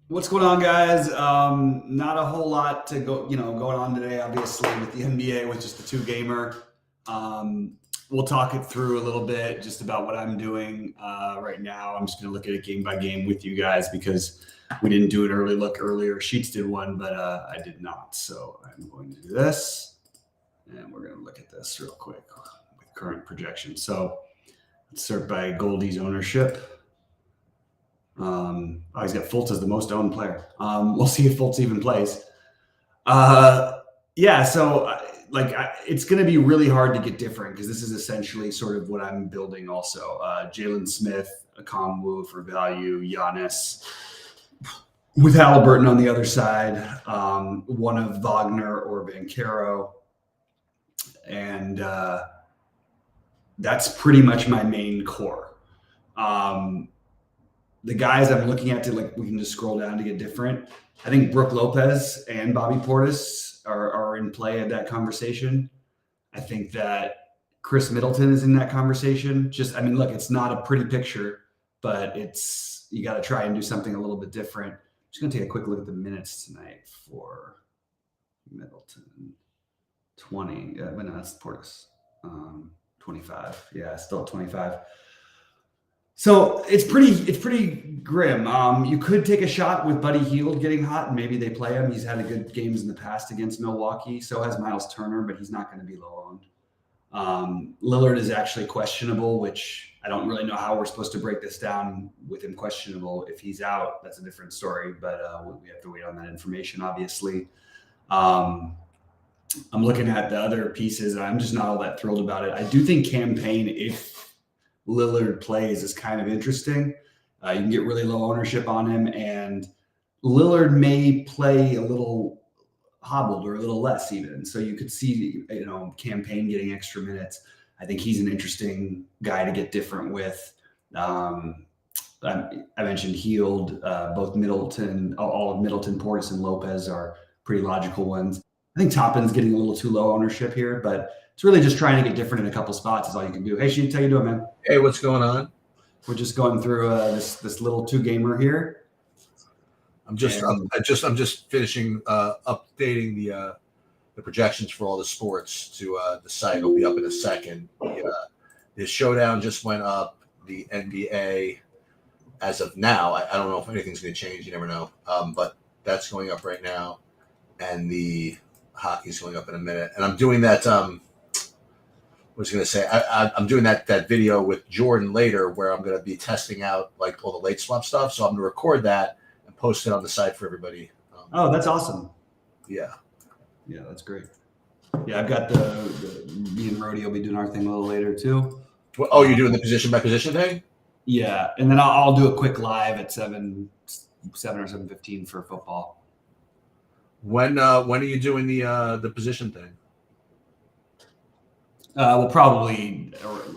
What's going on, guys? Not a whole lot to going on today. Obviously, with the NBA, with just the two gamer. We'll talk it through a little bit, just about what I'm doing right now. I'm just going to look at it game by game with you guys because we didn't do an early look earlier. Sheets did one, but I did not. So I'm going to do this, and we're going to look at this real quick with current projection. So let's start by Goldie's ownership. He's got Fultz as the most owned player. We'll see if Fultz even plays. Yeah, so it's going to be really hard to get different because this is essentially sort of what I'm building also. Jalen Smith, Okongwu for value, Giannis with Halliburton on the other side, one of Wagner or Banchero. And that's pretty much my main core. The guys I'm looking at we can just scroll down to get different. I think Brook Lopez and Bobby Portis are in play at that conversation. I think that Chris Middleton is in that conversation. Look, it's not a pretty picture, but you got to try and do something a little bit different. I'm just going to take a quick look at the minutes tonight for Middleton. 20. But no, that's Portis. 25. Yeah, still at 25. So it's pretty grim. You could take a shot with Buddy Hield getting hot, and maybe they play him. He's had good games in the past against Milwaukee. So has Miles Turner, but he's not going to be low owned. Lillard is actually questionable, which I don't really know how we're supposed to break this down with him questionable. If he's out, that's a different story, but we have to wait on that information, obviously. I'm looking at the other pieces, and I'm just not all that thrilled about it. I do think Cam Payne, if Lillard plays, is kind of interesting. You can get really low ownership on him, and Lillard may play a little hobbled or a little less even. So you could see, Cam Payne getting extra minutes. I think he's an interesting guy to get different with. I mentioned Hield, both Middleton, all of Middleton, Portis, and Lopez are pretty logical ones. I think Toppin's getting a little too low ownership here, but it's really just trying to get different in a couple spots is all you can do. Hey, Sheets, how you doing, man? Hey, what's going on? We're just going through this little two gamer here. I'm just finishing updating the projections for all the sports to the site. It'll be up in a second. The showdown just went up. The NBA, as of now, I don't know if anything's going to change. You never know. But that's going up right now, and the hockey's going up in a minute. And I'm doing that. I'm doing that video with Jordan later, where I'm going to be testing out like all the late swap stuff. So I'm going to record that and post it on the site for everybody. Oh, that's awesome. Yeah, that's great. Yeah, I've got me and Rody will be doing our thing a little later too. Oh, you're doing the position by position thing? Yeah, and then I'll do a quick live at 7 or 7:15 for football. When are you doing the position thing? We'll probably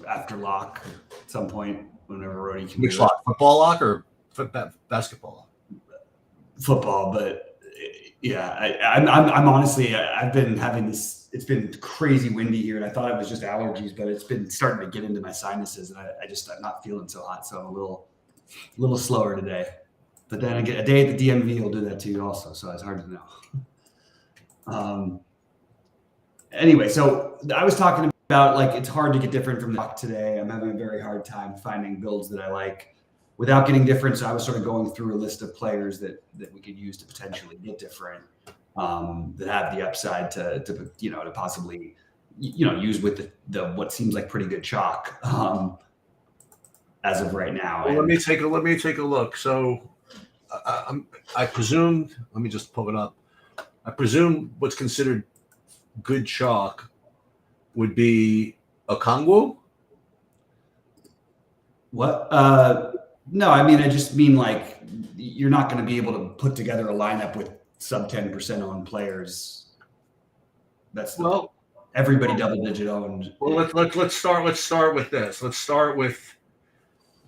after lock at some point, whenever Rody can. Which lock? Football lock or basketball? Football, but yeah, I'm honestly, I've been having this. It's been crazy windy here, and I thought it was just allergies, but it's been starting to get into my sinuses, and I'm not feeling so hot, so I'm a little slower today. But then again, a day at the DMV will do that to you also, so it's hard to know. Anyway, so I was talking about it's hard to get different from the talk today. I'm having a very hard time finding builds that I like without getting different. So I was sort of going through a list of players that we could use to potentially get different, that have the upside to possibly use with the what seems like pretty good chalk as of right now. Well, let me take a look. So I presume. Let me just pull it up. I presume what's considered good chalk would be Okongwu. What? No, I just mean you're not going to be able to put together a lineup with sub 10% owned players. Everybody double digit owned. Well, let's start with this. Let's start with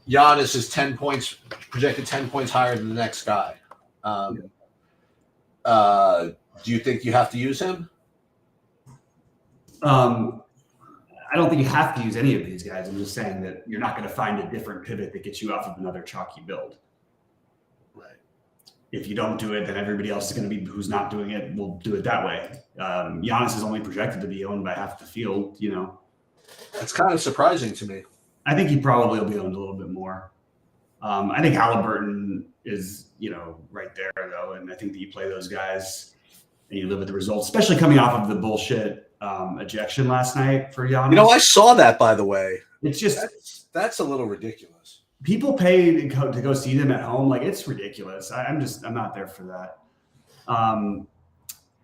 Giannis is 10 points projected 10 points higher than the next guy. Do you think you have to use him? I don't think you have to use any of these guys. I'm just saying that you're not going to find a different pivot that gets you off of another chalky build. Right. if you don't do it, then everybody else is going to be who's not doing it will do it that way. Giannis is only projected to be owned by half the field. That's kind of surprising to me. I think he probably will be owned a little bit more. I think Halliburton is, right there though, and I think that you play those guys and you live with the results, especially coming off of the bullshit ejection last night for Giannis. I saw that, by the way. It's just that's a little ridiculous. People pay to go see them at home. Like, it's ridiculous. I'm not there for that.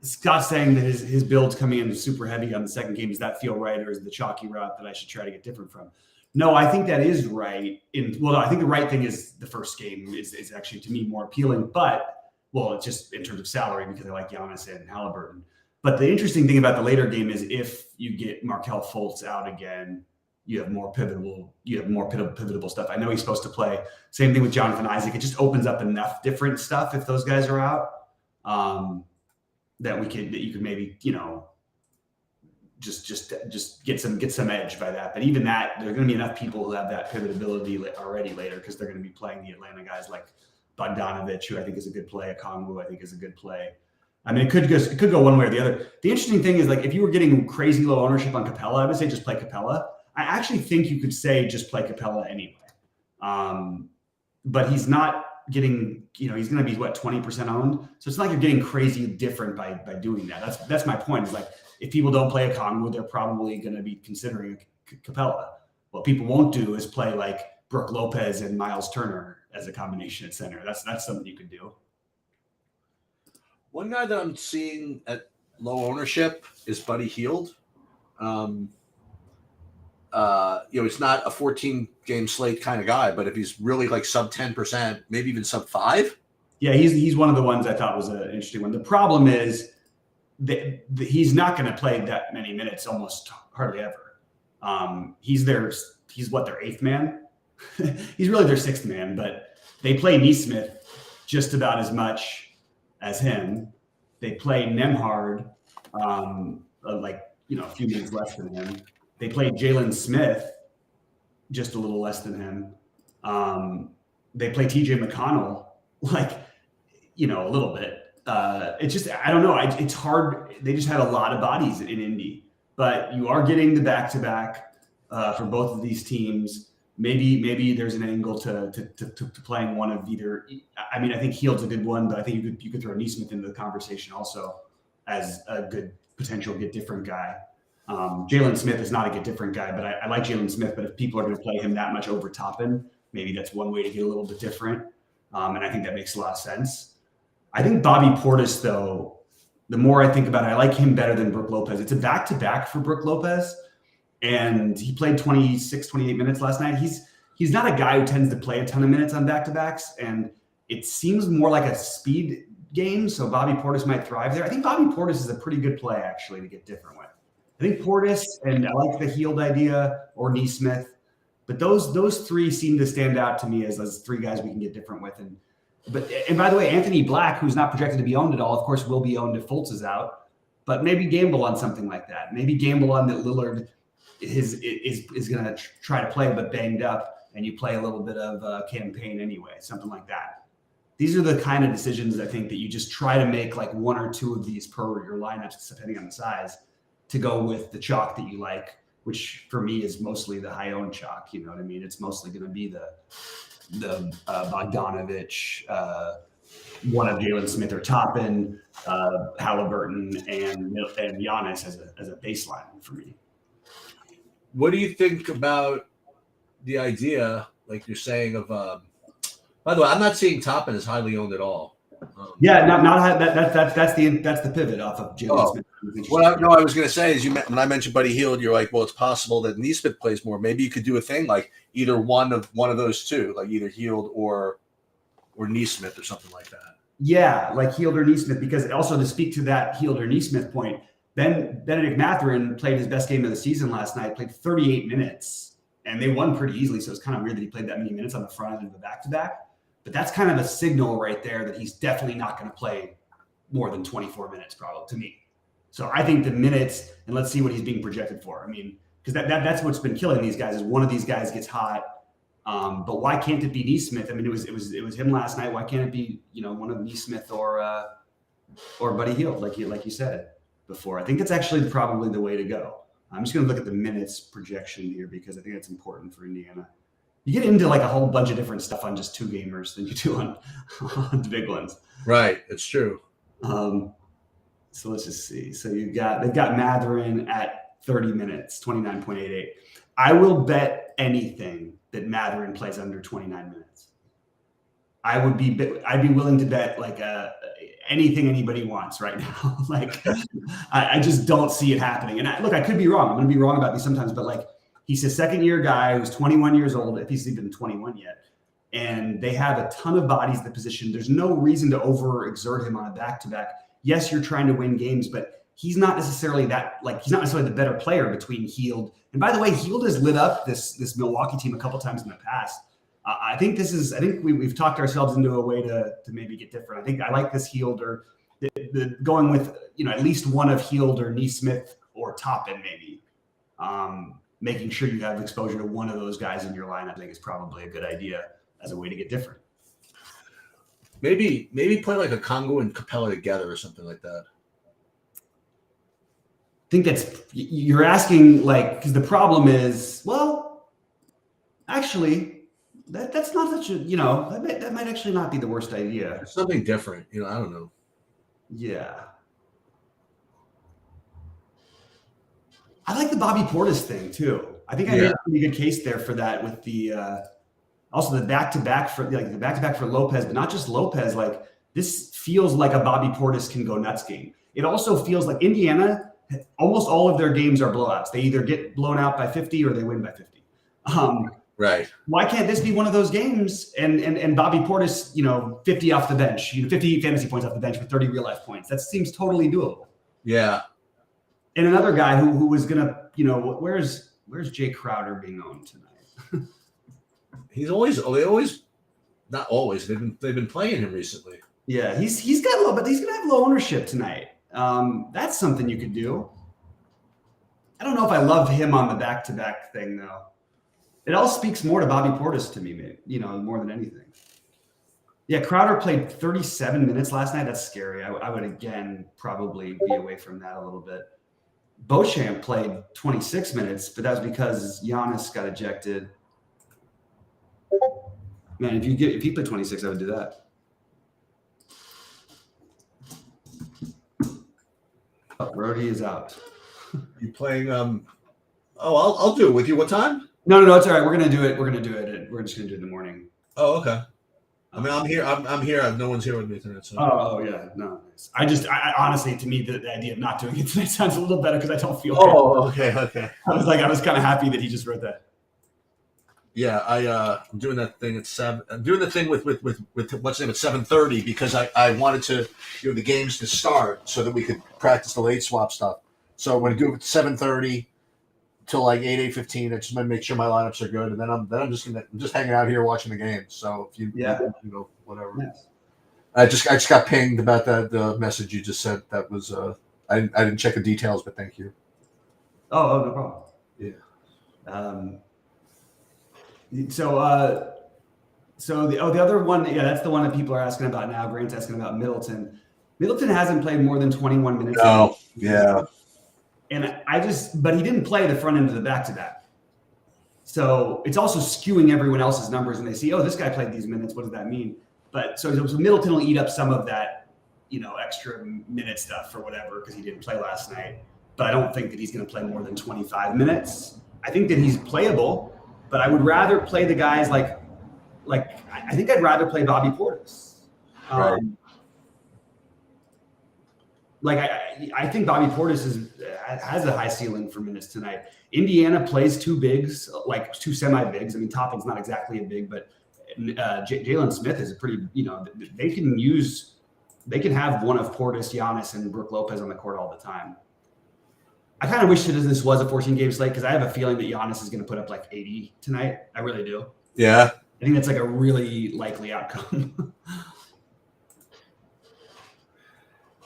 Scott's saying that his build's coming in super heavy on the second game. Does that feel right, or is it the chalky route that I should try to get different from? No, I think that is right. I think the right thing is the first game is actually, to me, more appealing. But, it's just in terms of salary, because I like Giannis and Halliburton. But the interesting thing about the later game is if you get Markelle Fultz out again, you have more pivotable stuff. I know he's supposed to play. Same thing with Jonathan Isaac. It just opens up enough different stuff if those guys are out that you could maybe just get some edge by that. But even that, there are going to be enough people who have that pivotability already later, because they're going to be playing the Atlanta guys like Bogdanovich, who I think is a good play. Okongwu, I think, is a good play. I mean, it could go one way or the other. The interesting thing is, like, if you were getting crazy low ownership on Capella, I would say just play Capella. I actually think you could say just play Capella anyway. But he's not getting, he's going to be 20% owned. So it's not like you're getting crazy different by doing that. That's my point. Is like, if people don't play a Okongwu, they're probably going to be considering Capella. What people won't do is play like Brook Lopez and Miles Turner as a combination at center. That's something you could do. One guy that I'm seeing at low ownership is Buddy Hield. He's not a 14-game slate kind of guy, but if he's really like sub 10%, maybe even sub 5. Yeah, he's one of the ones I thought was an interesting one. The problem is that he's not going to play that many minutes, almost hardly ever. He's their 8th man. He's really their 6th man, but they play Nesmith just about as much as him. They play Nembhard a few minutes less than him. They played Jalen Smith just a little less than him. They play TJ McConnell a little bit. It's just, I don't know. It's hard. They just had a lot of bodies in Indy, but you are getting the back-to-back for both of these teams. Maybe there's an angle to playing one of either. I mean, I think Hield's a good one, but I think you could throw Nesmith into the conversation also as a good potential get different guy. Jalen Smith is not a get different guy, but I like Jalen Smith. But if people are going to play him that much over Toppin, maybe that's one way to get a little bit different. And I think that makes a lot of sense. I think Bobby Portis, though, the more I think about it, I like him better than Brook Lopez. It's a back-to-back for Brook Lopez, and he played 26, 28 minutes last night. He's not a guy who tends to play a ton of minutes on back-to-backs, and it seems more like a speed game, so Bobby Portis might thrive there. I think Bobby Portis is a pretty good play, actually, to get different with. I think Portis, and I like the Hield idea, or Nesmith, but those three seem to stand out to me as 3 guys we can get different with. And by the way, Anthony Black, who's not projected to be owned at all, of course, will be owned if Fultz is out. But maybe gamble on something like that. Maybe gamble on that Lillard is going to try to play but banged up, and you play a little bit of campaign anyway, something like that. These are the kind of decisions I think that you just try to make, like 1 or 2 of these per your lineups, depending on the size, to go with the chalk that you like, which for me is mostly the high owned chalk. You know what I mean? It's mostly going to be the Bogdanovich, one of Jalen Smith or Toppin, Halliburton, and Giannis as a baseline for me. What do you think about the idea, like you're saying, of? By the way, I'm not seeing Toppin as highly owned at all. That's the pivot off of Jalen Smith. I was going to say is when I mentioned Buddy Hield, you're like, well, it's possible that Nesmith plays more. Maybe you could do a thing like either one of those two, like either Hield or Nesmith or something like that. Yeah, like Hield or Nesmith, because also to speak to that Hield or Nesmith point, Benedict Mathurin played his best game of the season last night, played 38 minutes, and they won pretty easily. So it's kind of weird that he played that many minutes on the front end of the back-to-back. But that's kind of a signal right there that he's definitely not going to play more than 24 minutes, probably, to me. So I think the minutes, and let's see what he's being projected for. I mean, because that's what's been killing these guys is one of these guys gets hot, But why can't it be Neesmith? I mean, it was him last night. Why can't it be one of Neesmith or Buddy Hield, like you said before? I think that's actually probably the way to go. I'm just going to look at the minutes projection here because I think that's important for Indiana. You get into like a whole bunch of different stuff on just 2 gamers than you do on the big ones. Right, it's true. So let's just see. So they've got Mathurin at 30 minutes, 29.88. I will bet anything that Mathurin plays under 29 minutes. I'd be willing to bet like anything anybody wants right now. Like I just don't see it happening. And I could be wrong. I'm going to be wrong about these sometimes, but like he's a second-year guy who's 21 years old, if he's even 21 yet. And they have a ton of bodies at the position. There's no reason to overexert him on a back-to-back. Yes, you're trying to win games, but he's not necessarily the better player between Hield. And by the way, Hield has lit up this Milwaukee team a couple times in the past. I think we've talked ourselves into a way to maybe get different. I think I like this Hield or going with at least one of Hield or Neesmith or Toppin maybe. Making sure you have exposure to one of those guys in your lineup, I think is probably a good idea as a way to get different. Maybe play like a Congo and Capella together or something like that. I think you're asking because the problem is, well, actually that's not such a, that might actually not be the worst idea. It's something different. I don't know. Yeah. I like the Bobby Portis thing too. I think I made a pretty good case there for that with the also the back-to-back for Lopez, but not just Lopez. Like this feels like a Bobby Portis can go nuts game. It also feels like Indiana, almost all of their games are blowouts. They either get blown out by 50 or they win by 50. Right. Why can't this be one of those games? And Bobby Portis, 50 off the bench, 50 fantasy points off the bench with 30 real life points. That seems totally doable. Yeah. And another guy who was gonna, where's Jay Crowder being owned tonight? Not always. They've been playing him recently. Yeah, he's got low, but he's gonna have low ownership tonight. That's something you could do. I don't know if I love him on the back-to-back thing though. It all speaks more to Bobby Portis to me, maybe, more than anything. Yeah, Crowder played 37 minutes last night. That's scary. I would again probably be away from that a little bit. Beauchamp played 26 minutes, but that was because Giannis got ejected. Man, if he played 26, I would do that. Oh, Brody is out. You playing? I'll do it with you. What time? No, it's all right. We're gonna do it. We're just gonna do it in the morning. Oh, okay. I mean, I'm here. I'm here. No one's here with me tonight. So. Oh yeah, no. I honestly, to me, the idea of not doing it tonight sounds a little better because I don't feel. Oh, okay. I was kind of happy that he just wrote that. Yeah, I'm doing that thing at 7. I'm doing the thing with what's name at 7:30 because I wanted to the games to start so that we could practice the late swap stuff. So I'm going to do it at 7:30 till like 8:15. I just want to make sure my lineups are good, and then I'm just hanging out here watching the game. So if you whatever. Yes. I just got pinged about the message you just sent. That was I didn't check the details, but thank you. Oh, no problem. Yeah. So the other one, that's the one that people are asking about now. Grant's asking about Middleton. Middleton hasn't played more than 21 minutes. Oh, yeah. And but he didn't play the front end of the back-to-back. So it's also skewing everyone else's numbers when they see, this guy played these minutes. What does that mean? But so Middleton will eat up some of that, extra minute stuff or whatever because he didn't play last night. But I don't think that he's going to play more than 25 minutes. I think that he's playable. But I would rather play the guys like I think I'd rather play Bobby Portis. Right. I think Bobby Portis has a high ceiling for minutes tonight. Indiana plays 2 bigs, like 2 semi-bigs. I mean, Toppin's not exactly a big, but Jalen Smith is a pretty. They can have one of Portis, Giannis, and Brook Lopez on the court all the time. I kind of wish that this was a 14-game slate because I have a feeling that Giannis is going to put up like 80 tonight. I really do. Yeah. I think that's like a really likely outcome.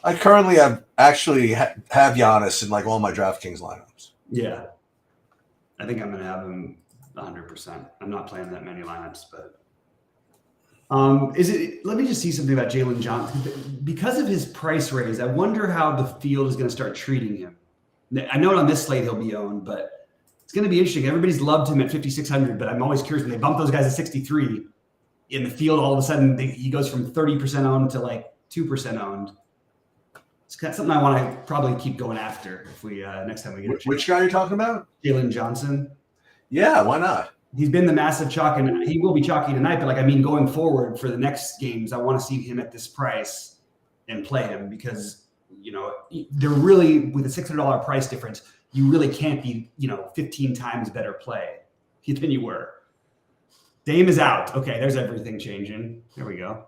I currently have Giannis in like all my DraftKings lineups. Yeah. I think I'm going to have him 100%. I'm not playing that many lineups, but let me just see something about Jalen Johnson. Because of his price raise, I wonder how the field is going to start treating him. I know on this slate he'll be owned, but it's going to be interesting. Everybody's loved him at 5,600, but I'm always curious when they bump those guys at 63 in the field, all of a sudden he goes from 30% owned to like 2% owned. It's something I want to probably keep going after if we next time we get a chance. Which guy are you talking about? Jalen Johnson. Yeah, why not? He's been the massive chalk, and he will be chalky tonight. But going forward for the next games, I want to see him at this price and play him because they're really with a $600 price difference. You really can't be 15 times better play than you were. Dame is out. Okay, there's everything changing. There we go.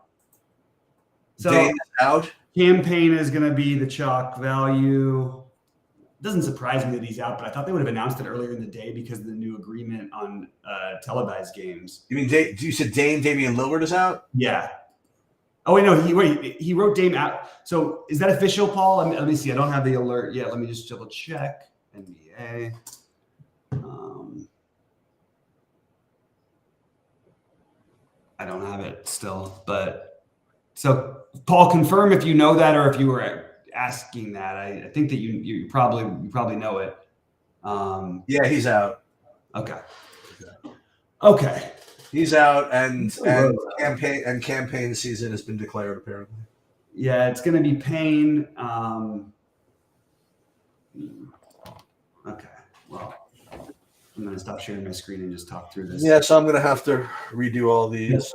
So Dame is out. Campaign is going to be the chalk value. It doesn't surprise me that he's out, but I thought they would have announced it earlier in the day because of the new agreement on televised games. You mean you said Damian Lillard is out? Yeah. Oh wait, no. He wrote Dame out. So is that official, Paul? Let me see. I don't have the alert yet. Let me just double check. NBA. I don't have it still, but so Paul, confirm if you know that or if you were asking that. I think that you probably know it. Yeah, he's out. Okay. He's out, and campaign season has been declared apparently. Yeah, it's going to be Payne. Okay. Well, I'm going to stop sharing my screen and just talk through this. Yeah, so I'm going to have to redo all these.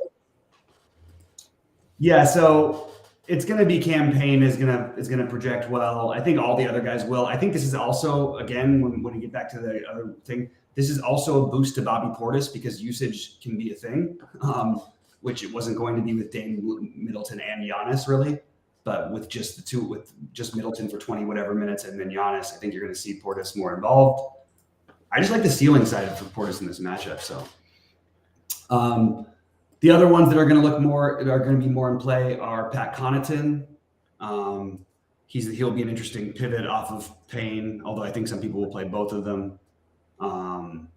Yeah, so it's going to be Campaign is going to project well. I think all the other guys will. I think this is also, again, when we get back to the other thing, this is also a boost to Bobby Portis because usage can be a thing, which it wasn't going to be with Dame, Middleton, and Giannis really, but with just the two, with just Middleton for 20 whatever minutes and then Giannis, I think you're going to see Portis more involved. I just like the ceiling side for Portis in this matchup. So the other ones that are going to be more in play are Pat Connaughton. He'll be an interesting pivot off of Payne, although I think some people will play both of them. And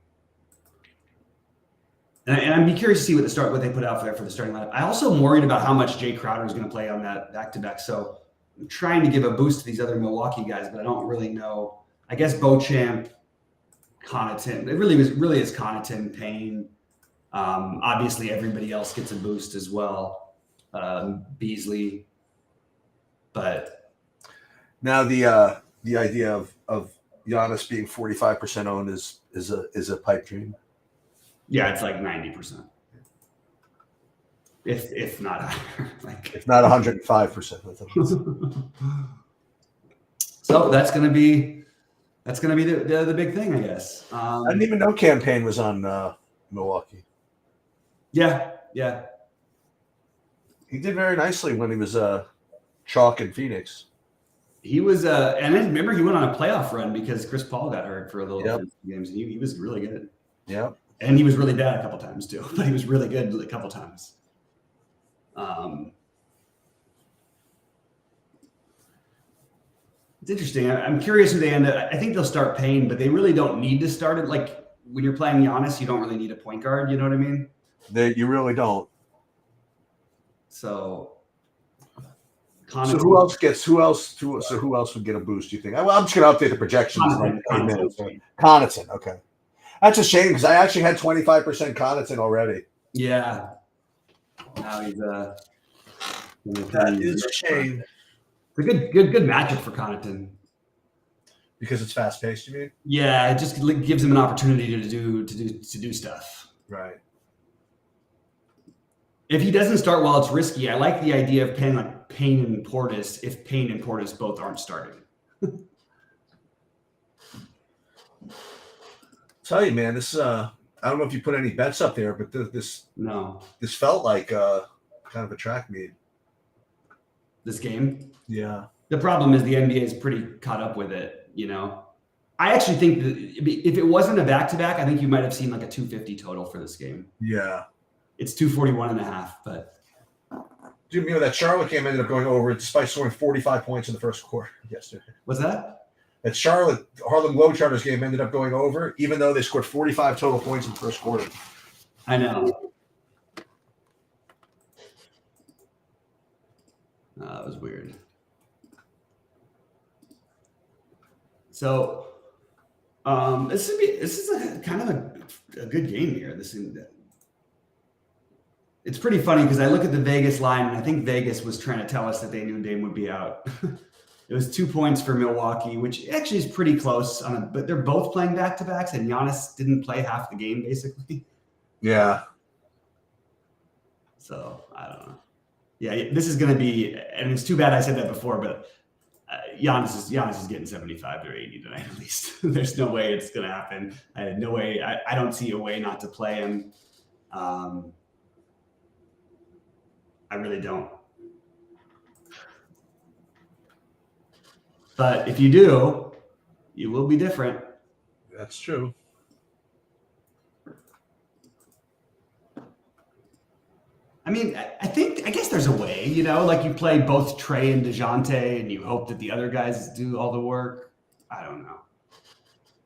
I'd be curious to see what they put out there for the starting lineup. I also am worried about how much Jay Crowder is going to play on that back-to-back. So I'm trying to give a boost to these other Milwaukee guys, but I don't really know. I guess Beauchamp, Connaughton. It really is Connaughton, Payne. Obviously, everybody else gets a boost as well. Beasley, but now the idea of Giannis being 45% owned is a pipe dream. Yeah, it's like 90%, if not higher. If not 105%. So that's gonna be the big thing, I guess. I didn't even know Campaign was on Milwaukee. Yeah. He did very nicely when he was chalk in Phoenix. He was, and I remember he went on a playoff run because Chris Paul got hurt for a little bit games, and he was really good. Yeah, and he was really bad a couple times too, but he was really good a couple times. It's interesting. I'm curious who they end up. I think they'll start Payne, but they really don't need to start it. Like when you're playing Giannis, you don't really need a point guard. You know what I mean? You really don't. So who else would get a boost? Do you think? Well, I'm just going to update the projections. Connaughton. Okay, that's a shame because I actually had 25% Connaughton already. Yeah. Now he's that is a shame. It's a good matchup for Connaughton because it's fast paced. You mean? Yeah, it just gives him an opportunity to do stuff. Right. If he doesn't start well, it's risky. I like the idea of playing like Payne and Portis if Payne and Portis both aren't starting. Tell you, man, this I don't know if you put any bets up there, but this felt like kind of a track meet. This game? Yeah. The problem is the NBA is pretty caught up with it, you know. I actually think that if it wasn't a back-to-back, I think you might have seen like a 250 total for this game. Yeah. It's 241.5, but dude, that Charlotte game ended up going over despite scoring 45 points in the first quarter yesterday. What's that? That Charlotte Harlem Globetrotters game ended up going over, even though they scored 45 total points in the first quarter. I know. That was weird. So, this is a kind of a good game here. It's pretty funny because I look at the Vegas line and I think Vegas was trying to tell us that they knew Dame would be out. It was 2 points for Milwaukee, which actually is pretty close but they're both playing back-to-backs and Giannis didn't play half the game basically. Yeah. So I don't know. Yeah, this is going to be, and it's too bad I said that before, but Giannis is getting 75 or 80 tonight at least. There's no way it's going to happen. No way. I don't see a way not to play him. I really don't. But if you do, you will be different. That's true. I mean, I guess there's a way, like you play both Trey and DeJounte and you hope that the other guys do all the work. I don't know.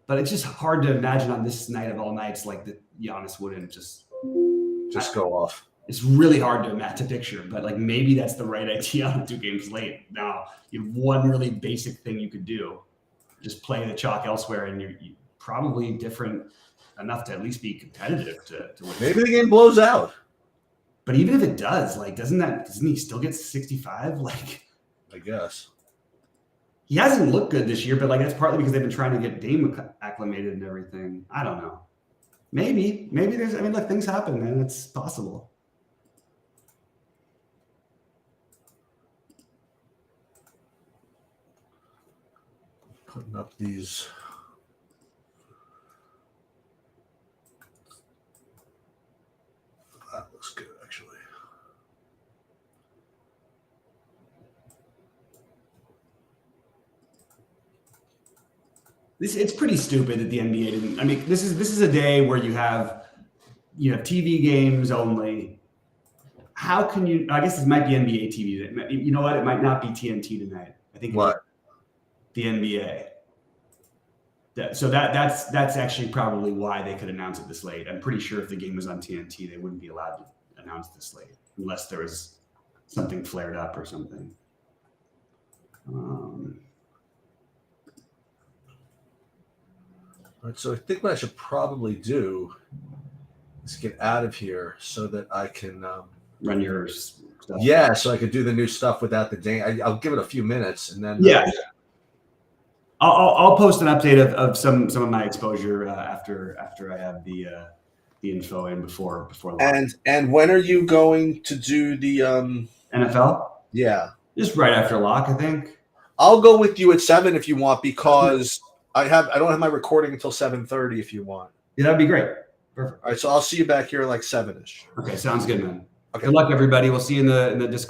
But it's just hard to imagine on this night of all nights, like that Giannis wouldn't just go off. It's really hard to picture, but like maybe that's the right idea on 2 games late. Now you have one really basic thing you could do. Just play the chalk elsewhere and you're probably different enough to at least be competitive to win. Maybe the game blows out. But even if it does, like, doesn't he still get 65? Like, I guess he hasn't looked good this year, but like that's partly because they've been trying to get Dame acclimated and everything. I don't know. Maybe there's. I mean, look, things happen, man. It's possible. Putting up these. That looks good, actually. It's pretty stupid that the NBA didn't. I mean, this is a day where you have TV games only. How can you? I guess this might be NBA TV. You know what? It might not be TNT tonight. I think the NBA. So that's actually probably why they could announce it this late. I'm pretty sure if the game was on TNT, they wouldn't be allowed to announce this late unless there was something flared up or something. All right, so I think what I should probably do is get out of here so that I can run your stuff. Yeah, so I could do the new stuff without the Dame. I'll give it a few minutes and then. Yeah. I'll post an update of some of my exposure after I have the info in before. And when are you going to do the NFL? Yeah, just right after lock, I think. I'll go with you at 7 if you want because I don't have my recording until 7:30 if you want. Yeah, that'd be great. Perfect. All right, so I'll see you back here like 7ish. Okay, sounds good, man. Okay. Good luck, everybody. We'll see you in the Discord.